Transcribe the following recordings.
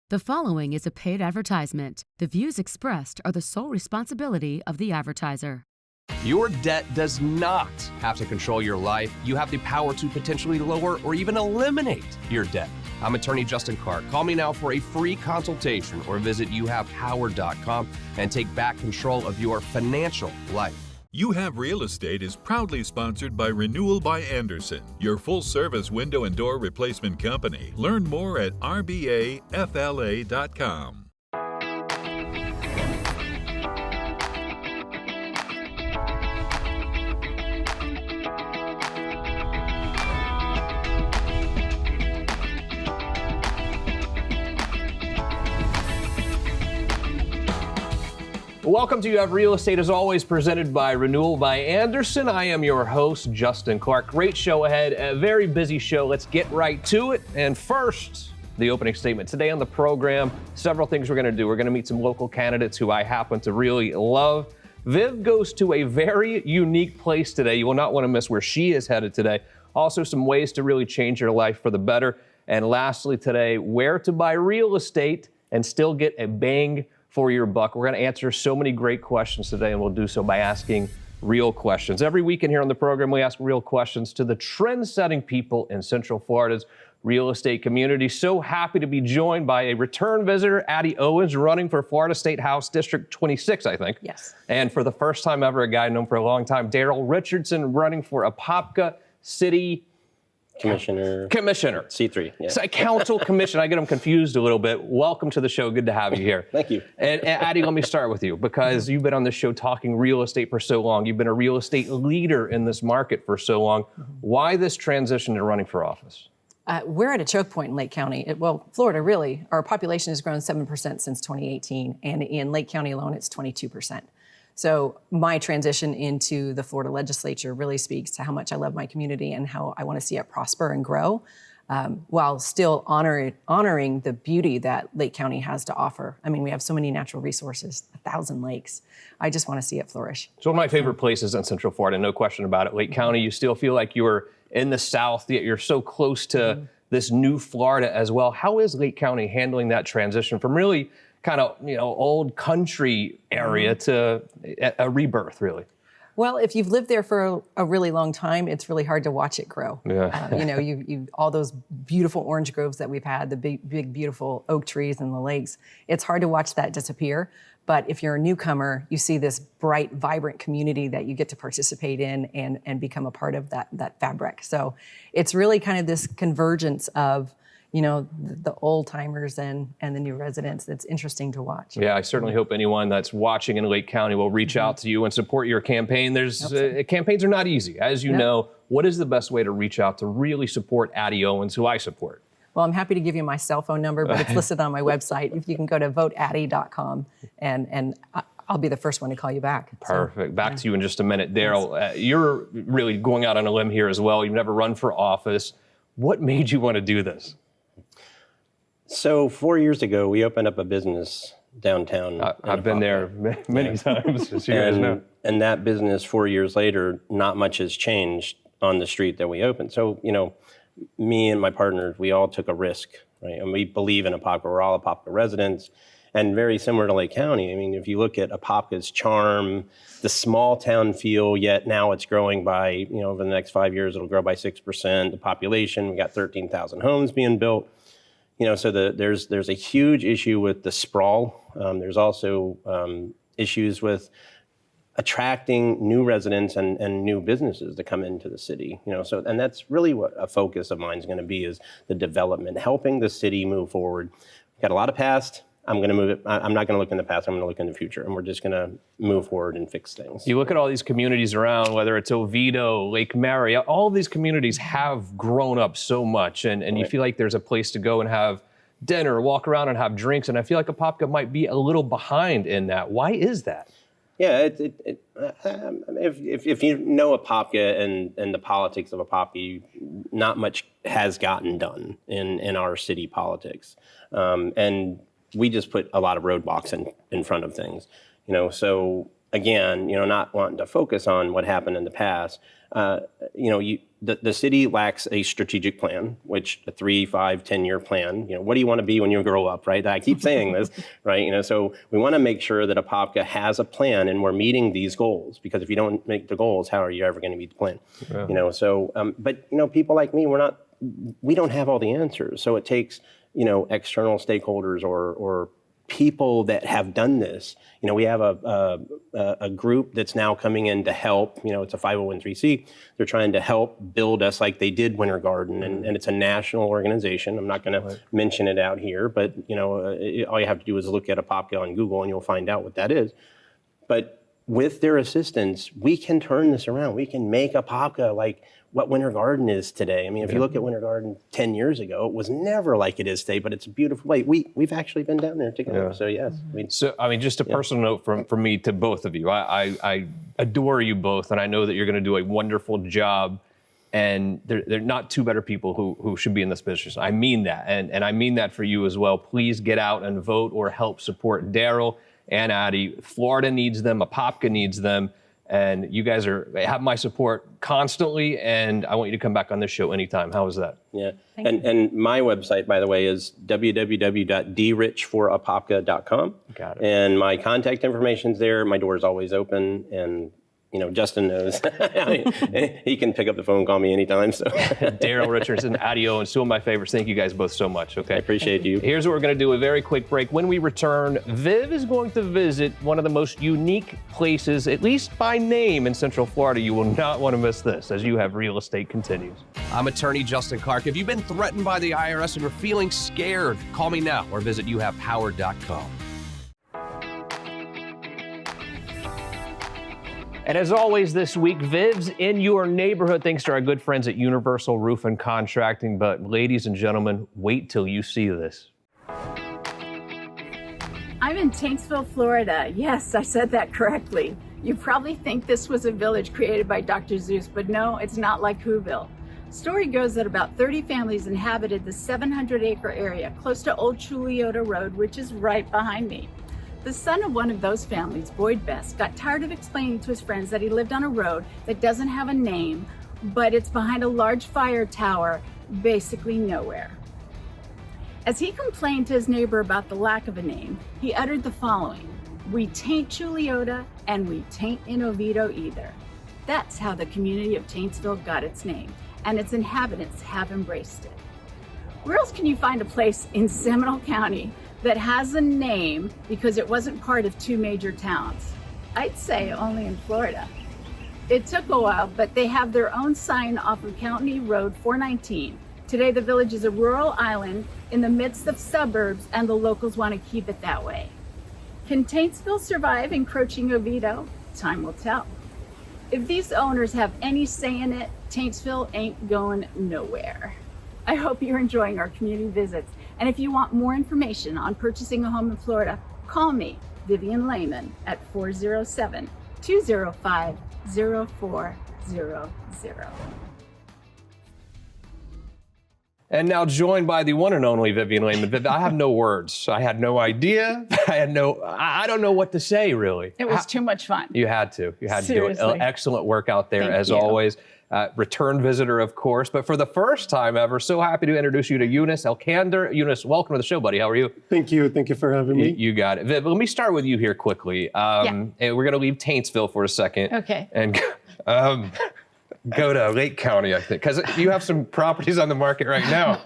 The following is a paid advertisement. The views expressed are the sole responsibility of the advertiser. Your debt does not have to control your life. You have the power to potentially lower or even eliminate your debt. I'm attorney Justin Clark. Call me now for a free consultation or visit youhavepower.com and take back control of your financial life. You Have Real Estate is proudly sponsored by Renewal by Andersen, your full-service window and door replacement company. Learn more at rbafla.com. Welcome to You Have Real Estate, as always, presented by Renewal by Andersen. I am your host, Justin Clark. Great show ahead, a very busy show. Let's get right to it. And first, the opening statement. Today on the program, several things we're going to do. We're going to meet some local candidates who I happen to really love. Viv goes to a very unique place today. You will not want to miss where she is headed today. Also, some ways to really change your life for the better. And lastly today, where to buy real estate and still get a bang for your buck. We're going to answer so many great questions today, and we'll do so by asking real questions. Every weekend here on the program, we ask real questions to the trend-setting people in Central Florida's real estate community. So happy to be joined by a return visitor, Addie Owens, running for Florida State House District 26, I think. Yes. And for the first time ever, a guy known for a long time, Darryl Richardson, running for Apopka City Commissioner. C3. Yeah. So, council commission. I get them confused a little bit. Welcome to the show. Good to have you here. Thank you. And Addie, let me start with you because you've been on this show talking real estate for so long. You've been a real estate leader in this market for so long. Why this transition to running for office? We're at a choke point in Lake County. Florida, really. Our population has grown 7% since 2018, and in Lake County alone, it's 22%. So my transition into the Florida legislature really speaks to how much I love my community and how I want to see it prosper and grow, while still honoring the beauty that Lake County has to offer. I mean, we have so many natural resources, 1,000 lakes. I just want to see it flourish. It's one of my favorite places in Central Florida, no question about it. Lake County, you still feel like you're in the South, yet you're so close to this new Florida as well. How is Lake County handling that transition from really kind of, old country area to a rebirth, really? Well, if you've lived there for a really long time, it's really hard to watch it grow. Yeah. You all those beautiful orange groves that we've had, the big, beautiful oak trees and the lakes. It's hard to watch that disappear. But if you're a newcomer, you see this bright, vibrant community that you get to participate in and become a part of that fabric. So it's really kind of this convergence of the old timers and the new residents. That's interesting to watch. Yeah, I certainly hope anyone that's watching in Lake County will reach out to you and support your campaign. Campaigns are not easy. As you know, what is the best way to reach out to really support Addie Owens, who I support? Well, I'm happy to give you my cell phone number, but it's listed on my website. If you can go to voteaddie.com and I'll be the first one to call you back. Perfect. Back to you in just a minute. Darryl, you're really going out on a limb here as well. You've never run for office. What made you want to do this? So 4 years ago, we opened up a business downtown. I've been there many times, as you guys know. And that business 4 years later, not much has changed on the street that we opened. So, me and my partners, we all took a risk, right? And we believe in Apopka. We're all Apopka residents. And very similar to Lake County, I mean, if you look at Apopka's charm, the small town feel, yet now it's growing by, over the next 5 years, it'll grow by 6%. The population, we got 13,000 homes being built. So there's a huge issue with the sprawl. There's also issues with attracting new residents and new businesses to come into the city. And that's really what a focus of mine is going to be, is the development, helping the city move forward. We've got a lot of past. I'm going to move it. I'm not going to look in the past. I'm going to look in the future, and we're just going to move forward and fix things. You look at all these communities around, whether it's Oviedo, Lake Mary, all of these communities have grown up so much, and you feel like there's a place to go and have dinner, walk around and have drinks, and I feel like Apopka might be a little behind in that. Why is that? Yeah, if you know Apopka and the politics of Apopka, not much has gotten done in our city politics, and we just put a lot of roadblocks in front of things. So again, not wanting to focus on what happened in the past, the city lacks a strategic plan, which a 3, 5, 10-year plan. What do you want to be when you grow up, right? I keep saying this, right? So we want to make sure that Apopka has a plan and we're meeting these goals, because if you don't make the goals, how are you ever going to meet the plan? Yeah. But people like me, we don't have all the answers. So it takes, external stakeholders or people that have done this. We have a group that's now coming in to help. It's a 501(c)(3). They're trying to help build us like they did Winter Garden, and it's a national organization. I'm not going to mention it out here, but all you have to do is look at Apopka on Google, and you'll find out what that is. But with their assistance, we can turn this around. We can make Apopka like what Winter Garden is today. I mean, if you look at Winter Garden 10 years ago, it was never like it is today, but it's a beautiful place. We've actually been down there together. Yeah. So yes. Just a personal note from me to both of you. I adore you both, and I know that you're going to do a wonderful job. And there are not two better people who should be in this business. I mean that, and I mean that for you as well. Please get out and vote or help support Darryl and Addie. Florida needs them. Apopka needs them. And you guys have my support constantly, and I want you to come back on this show anytime. How is that? Yeah, and my website, by the way, is www.drichforapopka.com. Got it. And my contact information's there. My door is always open, and Justin knows. He can pick up the phone and call me anytime. So Darryl Richardson, Addie Owens, two of my favorites. Thank you guys both so much. Okay, I appreciate you. Here's what we're going to do: a very quick break. When we return, Viv is going to visit one of the most unique places, at least by name, in Central Florida. You will not want to miss this as You Have Real Estate continues. I'm attorney Justin Clark. If you've been threatened by the IRS and you're feeling scared, call me now or visit youhavepower.com. And as always this week, Viv's in your neighborhood thanks to our good friends at Universal Roof and Contracting. But ladies and gentlemen, wait till you see this. I'm in Taintsville, Florida. Yes, I said that correctly. You probably think this was a village created by Dr. Seuss, but no, it's not like Whoville. Story goes that about 30 families inhabited the 700-acre area close to Old Chuliota Road, which is right behind me. The son of one of those families, Boyd Best, got tired of explaining to his friends that he lived on a road that doesn't have a name, but it's behind a large fire tower, basically nowhere. As he complained to his neighbor about the lack of a name, he uttered the following: "We tain't Chuliota, and we tain't in Oviedo either." That's how the community of Taintsville got its name, and its inhabitants have embraced it. Where else can you find a place in Seminole County that has a name because it wasn't part of two major towns? I'd say only in Florida. It took a while, but they have their own sign off of County Road 419. Today, the village is a rural island in the midst of suburbs, and the locals want to keep it that way. Can Taintsville survive encroaching Oviedo? Time will tell. If these owners have any say in it, Taintsville ain't going nowhere. I hope you're enjoying our community visits. And if you want more information on purchasing a home in Florida, call me, Vivian Lehman, at 407-205-0400. And now joined by the one and only Vivian Lehman. Viv, I have no words. I had no idea. I don't know what to say, really. It was too much fun. You had to. You had Seriously. to do it. Excellent work out there, as always. Return visitor, of course. But for the first time ever, so happy to introduce you to Younes Elkhander. Younes, welcome to the show, buddy. How are you? Thank you. Thank you for having me. You got it. Viv, let me start with you here quickly. And we're going to leave Taintsville for a second. Okay. And go to Lake County, I think, because you have some properties on the market right now.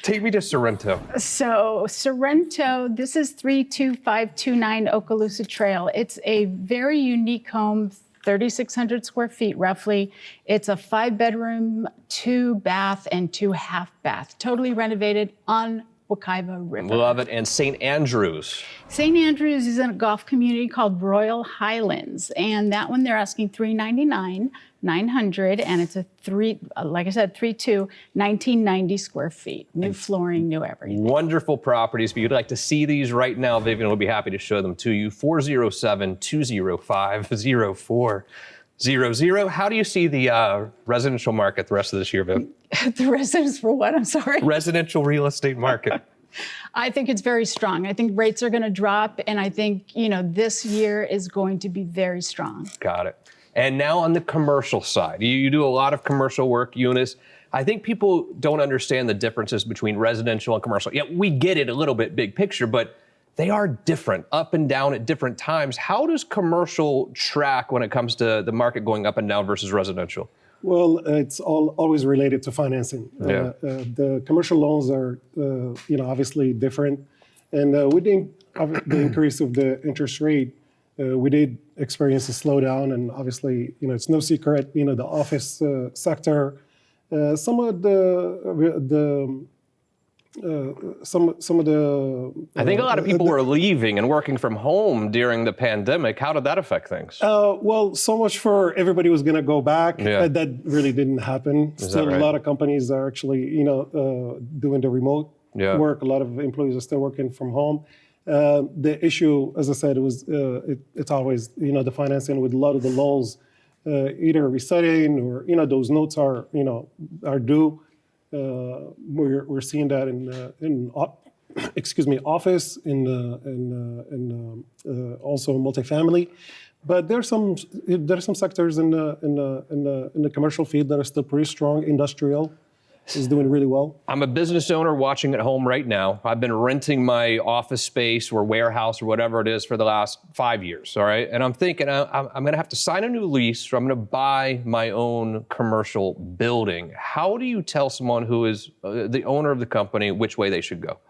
Take me to Sorrento. So Sorrento, this is 32529 Okaloosa Trail. It's a very unique home, 3,600 square feet roughly. It's a 5-bedroom, 2-bath, and 2-half-bath, totally renovated on Ocala River. Love it. And St. Andrews. St. Andrews is in a golf community called Royal Highlands, and that one they're asking $399,900, and it's a 1990 square feet, new flooring, new everything. Wonderful properties. If you'd like to see these right now, Vivian will be happy to show them to you. 407-205-0400. How do you see the residential market the rest of this year, Viv? The residents for what? I'm sorry. Residential real estate market. I think it's very strong. I think rates are going to drop, and I think, this year is going to be very strong. Got it. And now on the commercial side, you do a lot of commercial work, Younes. I think people don't understand the differences between residential and commercial. Yeah, we get it a little bit big picture, but they are different, up and down at different times. How does commercial track when it comes to the market going up and down versus residential? Well, it's always related to financing. Yeah. The commercial loans are, obviously different. And with the increase of the interest rate, we did experience a slowdown. And obviously, it's no secret, the office sector, some of the I think a lot of people were leaving and working from home during the pandemic. How did that affect things? Well, so much for everybody was going to go back. Yeah. That really didn't happen. Still, right? A lot of companies are actually, doing the remote work. A lot of employees are still working from home. The issue, as I said, it's always, the financing with a lot of the loans, either resetting or, those notes are due. We're seeing that in office, in also multifamily, but there's some sectors in the commercial field that are still pretty strong. Industrial is doing really well. I'm a business owner watching at home right now. I've been renting my office space or warehouse or whatever it is for the last 5 years, all right? And I'm thinking I'm going to have to sign a new lease, or I'm going to buy my own commercial building. How do you tell someone who is the owner of the company which way they should go?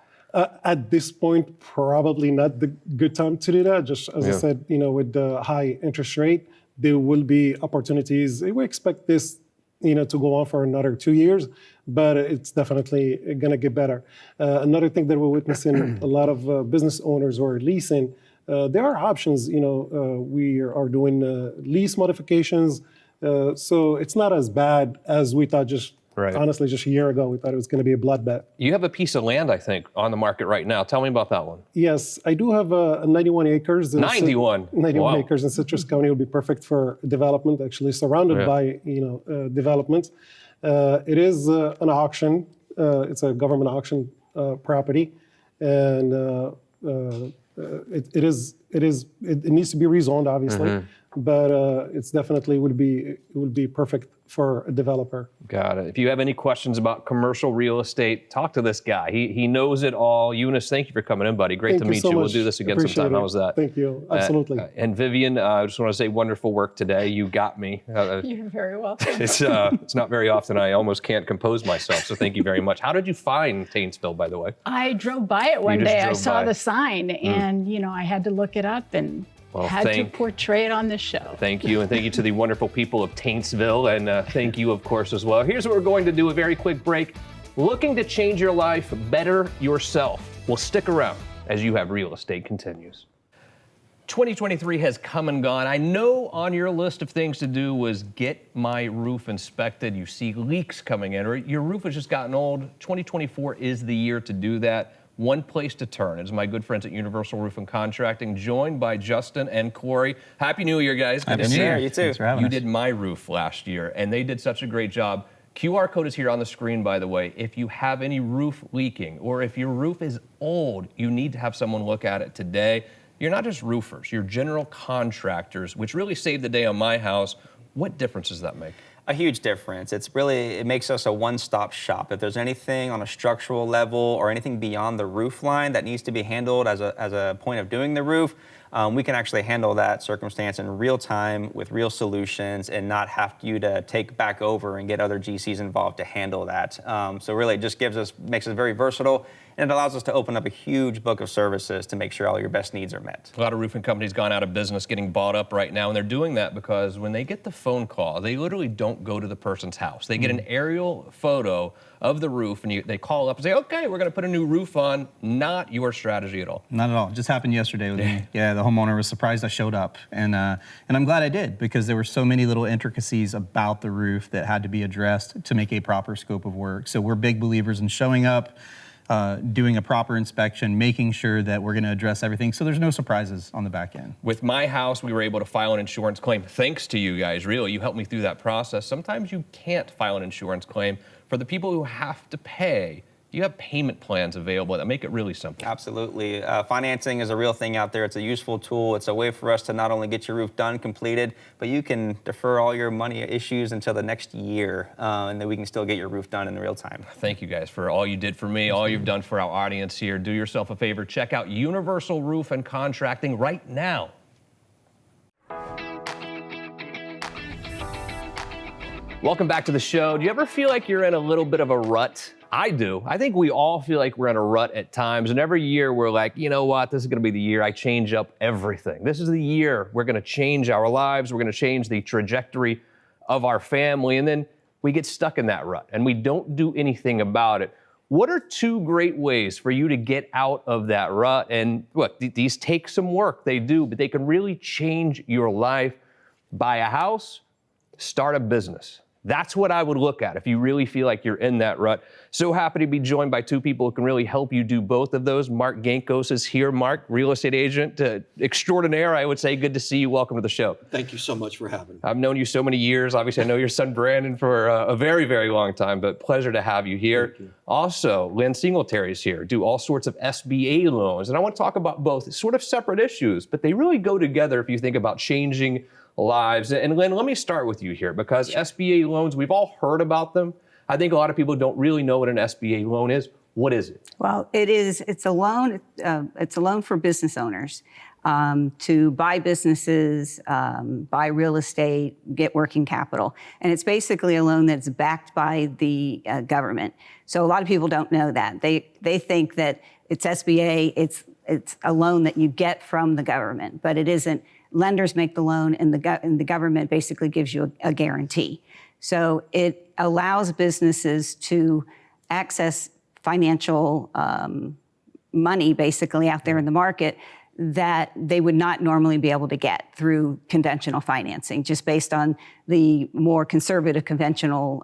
At this point, probably not the good time to do that. Just as I said, with the high interest rate, there will be opportunities. We expect this to go on for another 2 years, but it's definitely going to get better. Another thing that we're witnessing, a lot of business owners who are leasing, there are options. We are doing lease modifications, so it's not as bad as we thought. Honestly, just a year ago, we thought it was going to be a bloodbath. You have a piece of land, I think, on the market right now. Tell me about that one. Yes, I do have 91 acres. 91 wow. Acres in Citrus County would be perfect for development, actually surrounded by, developments. It is an auction. It's a government auction property. And it needs to be rezoned, obviously. But it's definitely would be perfect for a developer. Got it. If you have any questions about commercial real estate, talk to this guy. He knows it all. Younes, thank you for coming in, buddy. Great to meet you. We'll do this again sometime. How was that? Thank you. Absolutely. And Vivian, I just want to say wonderful work today. You got me. You're very welcome. It's not very often I almost can't compose myself, so thank you very much. How did you find Taintsville, by the way? I drove by it one day. I saw the sign, and I had to look it up and had to portray it on this show. Thank you, and thank you to the wonderful people of Taintsville, and thank you, of course, as well. Here's what we're going to do, a very quick break. Looking to change your life, better yourself. Well, stick around as You Have Real Estate continues. 2023 has come and gone. I know on your list of things to do was get my roof inspected. You see leaks coming in, or your roof has just gotten old. 2024 is the year to do that. One place to turn is my good friends at Universal Roof and Contracting, joined by Justin and Corey. Happy New Year, guys. Happy New Year. You too. Thanks for having us. You did my roof last year, and they did such a great job. QR code is here on the screen, by the way. If you have any roof leaking, or if your roof is old, you need to have someone look at it today. You're not just roofers, you're general contractors, which really saved the day on my house. What difference does that make? A huge difference. It makes us a one-stop shop. If there's anything on a structural level or anything beyond the roof line that needs to be handled as a point of doing the roof, we can actually handle that circumstance in real time with real solutions and not have you to take back over and get other GCs involved to handle that. So really it just makes us very versatile, and it allows us to open up a huge book of services to make sure all your best needs are met. A lot of roofing companies gone out of business, getting bought up right now, and they're doing that because when they get the phone call, they literally don't go to the person's house. They get an aerial photo of the roof, and they call up and say, okay, we're going to put a new roof on. Not your strategy at all. Not at all. It just happened yesterday with me. Yeah, the homeowner was surprised I showed up, and I'm glad I did, because there were so many little intricacies about the roof that had to be addressed to make a proper scope of work. So we're big believers in showing up, doing a proper inspection, making sure that we're going to address everything so there's no surprises on the back end. With my house, we were able to file an insurance claim. Thanks to you guys, really. You helped me through that process. Sometimes you can't file an insurance claim. For the people who have to pay, Do you have payment plans available that make it really simple? Absolutely. Financing is a real thing out there. It's a useful tool. It's a way for us to not only get your roof done, completed, but you can defer all your money issues until the next year, and then we can still get your roof done in real time. Thank you guys for all you did for me, all you've done for our audience here. Do yourself a favor, check out Universal Roof and Contracting right now. Welcome back to the show. Do you ever feel like you're in a little bit of a rut? I do. I think we all feel like we're in a rut at times, and every year we're like, you know what, this is gonna be the year I change up everything. This is the year we're gonna change our lives, we're gonna change the trajectory of our family, and then we get stuck in that rut, and we don't do anything about it. What are 2 great ways for you to get out of that rut? And look, these take some work, they do, but they can really change your life. Buy a house, start a business. That's what I would look at if you really feel like you're in that rut. So happy to be joined by 2 people who can really help you do both of those. Mark Gankos is here. Mark, real estate agent extraordinaire, I would say. Good to see you. Welcome to the show. Thank you so much for having me. I've known you so many years. Obviously, I know your son Brandon for a very, very long time, but pleasure to have you here. Thank you. Also, Lynne Singeltary is here, do all sorts of SBA loans. And I want to talk about both sort of separate issues, but they really go together if you think about changing lives. And Lynne, let me start with you here, because SBA loans, we've all heard about them. I think a lot of people don't really know what an SBA loan is. What is it? Well, it's a loan. It's a loan for business owners to buy businesses, buy real estate, get working capital. And it's basically a loan that's backed by the government. So a lot of people don't know that. They think that it's SBA, it's a loan that you get from the government, but it isn't. Lenders make the loan, and the government basically gives you a guarantee. So it allows businesses to access financial money basically out there in the market that they would not normally be able to get through conventional financing, just based on the more conservative conventional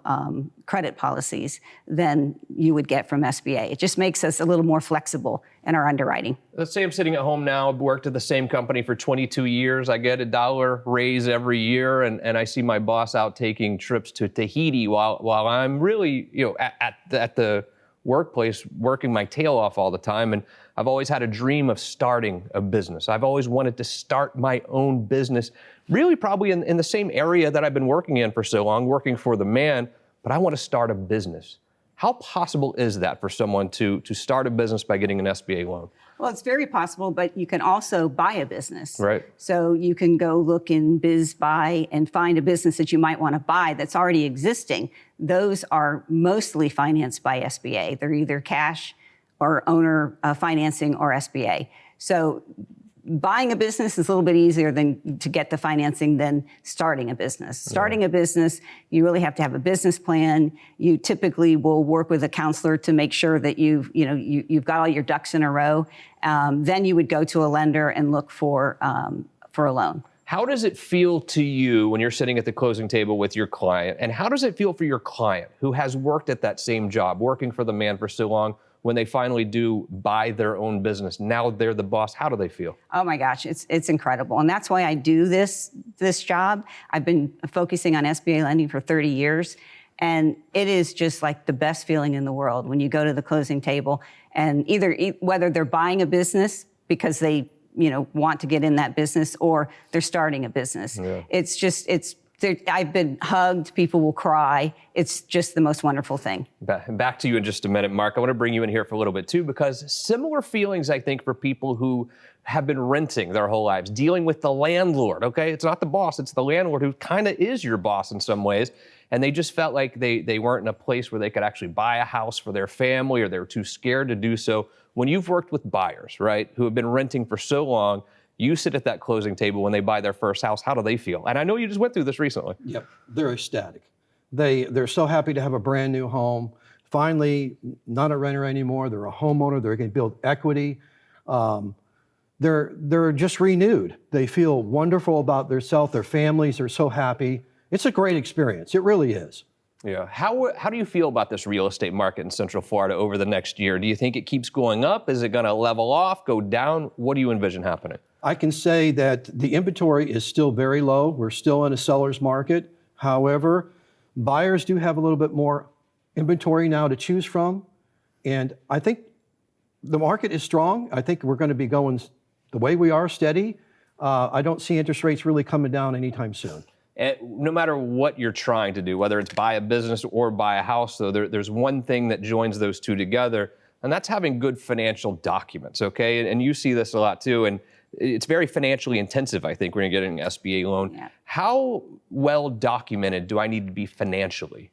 credit policies than you would get from SBA. It just makes us a little more flexible in our underwriting. Let's say I'm sitting at home now, I've worked at the same company for 22 years. I get $1 raise every year, and I see my boss out taking trips to Tahiti while I'm really, at the workplace working my tail off all the time. And I've always had a dream of starting a business. I've always wanted to start my own business, really probably in the same area that I've been working in for so long, working for the man, but I want to start a business. How possible is that for someone to start a business by getting an SBA loan? Well, it's very possible, but you can also buy a business. Right. So you can go look in BizBuy and find a business that you might want to buy that's already existing. Those are mostly financed by SBA. They're either cash or owner financing or SBA. So buying a business is a little bit easier to get the financing than starting a business. Starting a business, you really have to have a business plan. You typically will work with a counselor to make sure that you've got all your ducks in a row. Then you would go to a lender and look for a loan. How does it feel to you when you're sitting at the closing table with your client? And how does it feel for your client who has worked at that same job, working for the man for so long, when they finally do buy their own business? Now they're the boss. How do they feel? Oh my gosh, it's incredible. And that's why I do this job. I've been focusing on SBA lending for 30 years. And it is just like the best feeling in the world when you go to the closing table, and whether they're buying a business because they want to get in that business, or they're starting a business. Yeah. I've been hugged, people will cry. It's just the most wonderful thing. Back to you in just a minute, Mark. I want to bring you in here for a little bit too, because similar feelings, I think, for people who have been renting their whole lives, dealing with the landlord, okay? It's not the boss, it's the landlord who kind of is your boss in some ways. And they just felt like they weren't in a place where they could actually buy a house for their family, or they were too scared to do so. When you've worked with buyers, right, who have been renting for so long, you sit at that closing table when they buy their first house. How do they feel? And I know you just went through this recently. Yep, they're ecstatic. They're so happy to have a brand new home. Finally, not a renter anymore. They're a homeowner. They're going to build equity. They're just renewed. They feel wonderful about themselves. Their families are so happy. It's a great experience. It really is. Yeah. How do you feel about this real estate market in Central Florida over the next year? Do you think it keeps going up? Is it going to level off, go down? What do you envision happening? I can say that the inventory is still very low. We're still in a seller's market. However, buyers do have a little bit more inventory now to choose from. And I think the market is strong. I think we're going to be going the way we are, steady. I don't see interest rates really coming down anytime soon. And no matter what you're trying to do, whether it's buy a business or buy a house, though, there's one thing that joins those two together, and that's having good financial documents, okay? And you see this a lot too, and it's very financially intensive, I think, when you're getting an SBA loan. Yeah. How well documented do I need to be financially?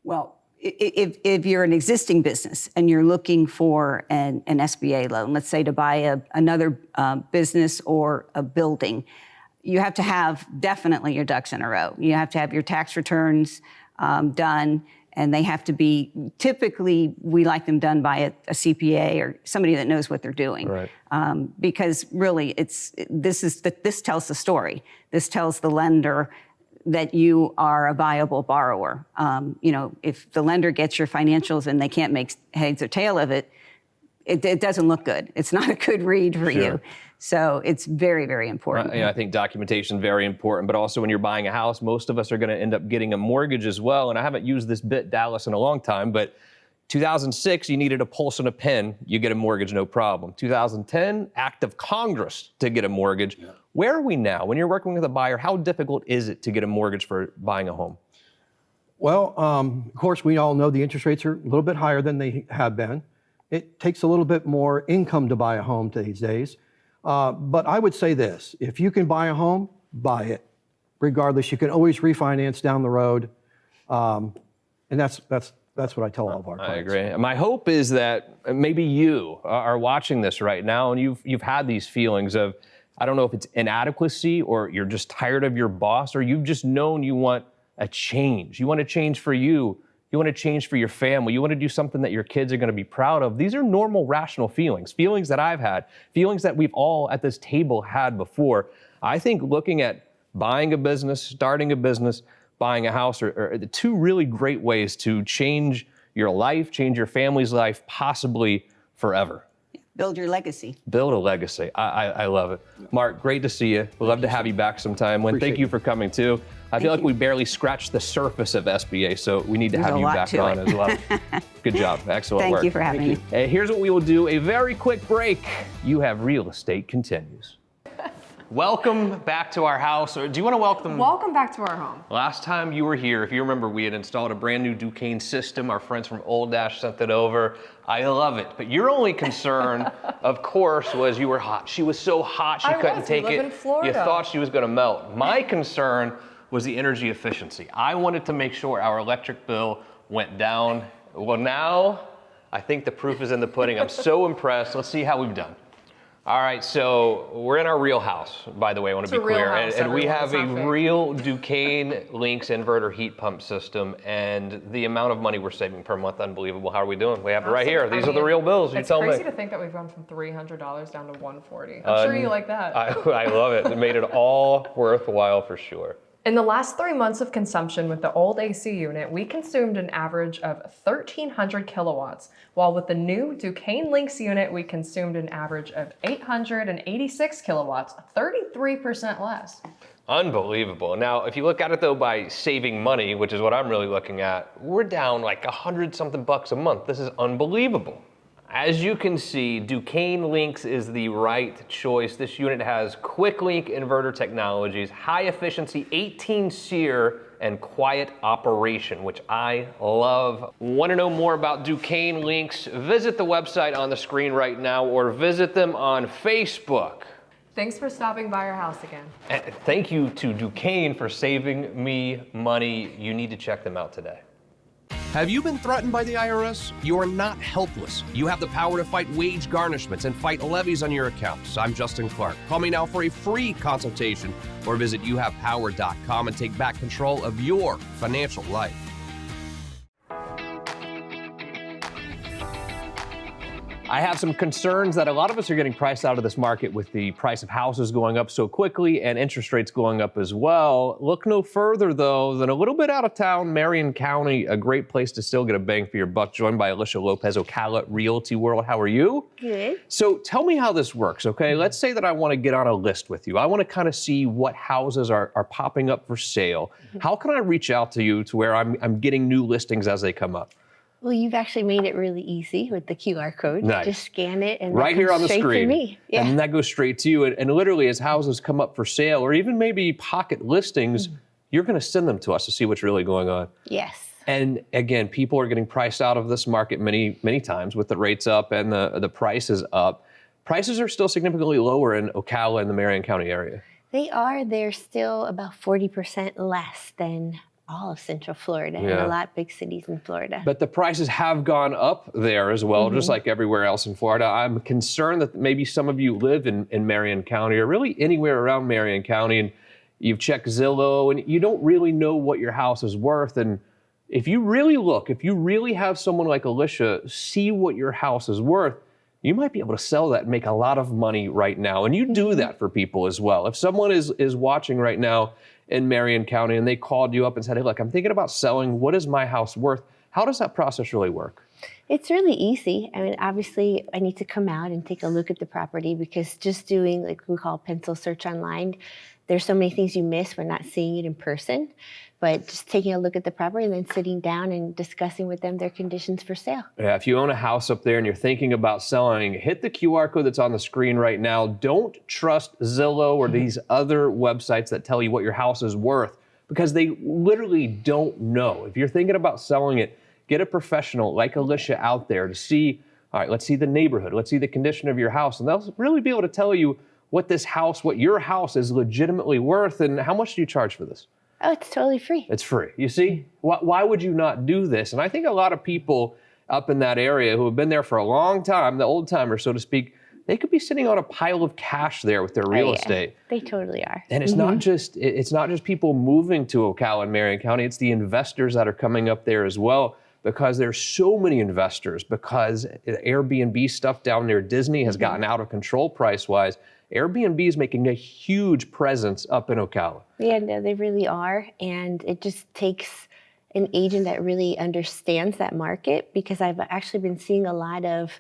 Well, if you're an existing business and you're looking for an SBA loan, let's say to buy another business or a building, you have to have definitely your ducks in a row. You have to have your tax returns done, and they have to be, typically, we like them done by a CPA or somebody that knows what they're doing. Right. Because really, this tells the story. This tells the lender that you are a viable borrower. If the lender gets your financials and they can't make heads or tail of it, it doesn't look good. It's not a good read for you. So it's very, very important. I think documentation is very important, but also when you're buying a house, most of us are going to end up getting a mortgage as well. And I haven't used this bit, Dallas, in a long time, but 2006, you needed a pulse and a pen, you get a mortgage, no problem. 2010, act of Congress to get a mortgage. Yeah. Where are we now? When you're working with a buyer, how difficult is it to get a mortgage for buying a home? Well, of course, we all know the interest rates are a little bit higher than they have been. It takes a little bit more income to buy a home these days. But I would say this, if you can buy a home, buy it. Regardless, you can always refinance down the road. And that's what I tell all of our clients. I agree. My hope is that maybe you are watching this right now and you've had these feelings of, I don't know if it's inadequacy or you're just tired of your boss or you've just known you want a change. You want a change for you. You want to change for your family. You want to do something that your kids are going to be proud of. These are normal, rational feelings that I've had, feelings that we've all at this table had before. I think looking at buying a business, starting a business, buying a house are the two really great ways to change your life, change your family's life, possibly forever. Build your legacy. Build a legacy. I love it. Mark, great to see you. We'd love to have you back sometime. Lynne, thank you for coming too. I feel like we barely scratched the surface of SBA, so we need to have you back on as well. Good job. Excellent work. Thank you for having me. Here's what we will do. A very quick break. You Have Real Estate continues. Welcome back to our house. Or do you want to welcome? Welcome back to our home. Last time you were here, if you remember, we had installed a brand new Duquesne system. Our friends from Old Dash sent it over. I love it. But your only concern, of course, was you were hot. She was so hot she couldn't take it. In Florida. You thought she was going to melt. My concern was the energy efficiency. I wanted to make sure our electric bill went down. Well, now I think the proof is in the pudding. I'm so impressed. Let's see how we've done. All right, so we're in our real house, by the way, I want to be clear. And we have a real Duquesne Lynx inverter heat pump system, and the amount of money we're saving per month, unbelievable. How are we doing? We have it right here. These are the real bills. You tell me. It's crazy to think that we've gone from $300 down to $140. I'm sure you like that. I love it. It made it all worthwhile for sure. In the last 3 months of consumption with the old AC unit, we consumed an average of 1,300 kilowatts, while with the new Duquesne Lynx unit, we consumed an average of 886 kilowatts, 33% less. Unbelievable. Now, if you look at it though by saving money, which is what I'm really looking at, we're down like $100-something a month. This is unbelievable. As you can see, Duquesne Lynx is the right choice. This unit has quick link inverter technologies, high efficiency 18 SEER, and quiet operation, which I love. Want to know more about Duquesne Lynx? Visit the website on the screen right now or visit them on Facebook. Thanks for stopping by our house again. And thank you to Duquesne for saving me money. You need to check them out today. Have you been threatened by the IRS? You are not helpless. You have the power to fight wage garnishments and fight levies on your accounts. I'm Justin Clark. Call me now for a free consultation or visit youhavepower.com and take back control of your financial life. I have some concerns that a lot of us are getting priced out of this market with the price of houses going up so quickly and interest rates going up as well. Look no further, though, than a little bit out of town, Marion County, a great place to still get a bang for your buck, joined by Elisha Lopez, Ocala Realty World. How are you? Good. So tell me how this works, okay? Let's say that I want to get on a list with you. I want to kind of see what houses are popping up for sale. How can I reach out to you to where I'm getting new listings as they come up? Well, you've actually made it really easy with the QR code. Nice. Just scan it and right here on the screen. To me. Yeah. And then that goes straight to you. And literally, as houses come up for sale, or even maybe pocket listings, you're going to send them to us to see what's really going on. Yes. And again, people are getting priced out of this market many, many times with the rates up and the prices up. Prices are still significantly lower in Ocala and the Marion County area. They are. They're still about 40% less than all of Central Florida and a lot of big cities in Florida. But the prices have gone up there as well, just like everywhere else in Florida. I'm concerned that maybe some of you live in Marion County or really anywhere around Marion County, and you've checked Zillow and you don't really know what your house is worth. And if you really look, if you really have someone like Elisha see what your house is worth, you might be able to sell that and make a lot of money right now. And you do that for people as well. If someone is watching right now in Marion County and they called you up and said, hey, look, I'm thinking about selling. What is my house worth? How does that process really work? It's really easy. I mean, obviously, I need to come out and take a look at the property because just doing, like we call pencil search online, there's so many things you miss when not seeing it in person. But just taking a look at the property and then sitting down and discussing with them their conditions for sale. Yeah, if you own a house up there and you're thinking about selling, hit the QR code that's on the screen right now. Don't trust Zillow or these other websites that tell you what your house is worth because they literally don't know. If you're thinking about selling it, get a professional like Elisha out there to see, all right, let's see the neighborhood, let's see the condition of your house, and they'll really be able to tell you what this house, what your house is legitimately worth, and how much do you charge for this? Oh, it's totally free. It's free. You see, why would you not do this? And I think a lot of people up in that area who have been there for a long time, the old timers, so to speak, they could be sitting on a pile of cash there with their real estate. They totally are. And it's not just people moving to Ocala and Marion County. It's the investors that are coming up there as well because there's so many investors because Airbnb stuff down near Disney has gotten out of control price-wise. Airbnb is making a huge presence up in Ocala. Yeah, no, they really are. And it just takes an agent that really understands that market because I've actually been seeing a lot of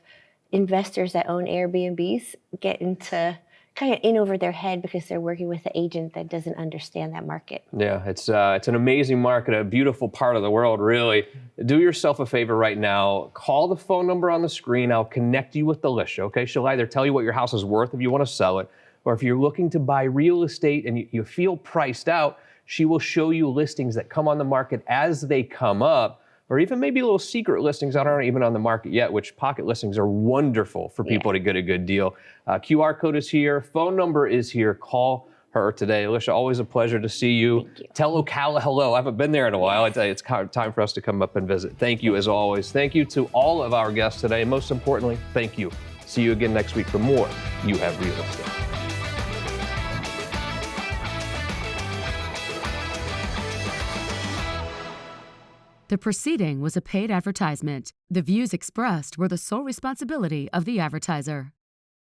investors that own Airbnbs get into kind of in over their head because they're working with an agent that doesn't understand that market. Yeah, it's an amazing market, a beautiful part of the world, really. Do yourself a favor right now. Call the phone number on the screen. I'll connect you with Elisha, okay? She'll either tell you what your house is worth if you want to sell it, or if you're looking to buy real estate and you feel priced out, she will show you listings that come on the market as they come up, or even maybe little secret listings that aren't even on the market yet, which pocket listings are wonderful for people to get a good deal. QR code is here. Phone number is here. Call her today. Elisha, always a pleasure to see you. Thank you. Tell Ocala hello. I haven't been there in a while. I tell you, it's time for us to come up and visit. Thank you as always. Thank you to all of our guests today. And most importantly, thank you. See you again next week for more You Have Real Estate. The proceeding was a paid advertisement. The views expressed were the sole responsibility of the advertiser.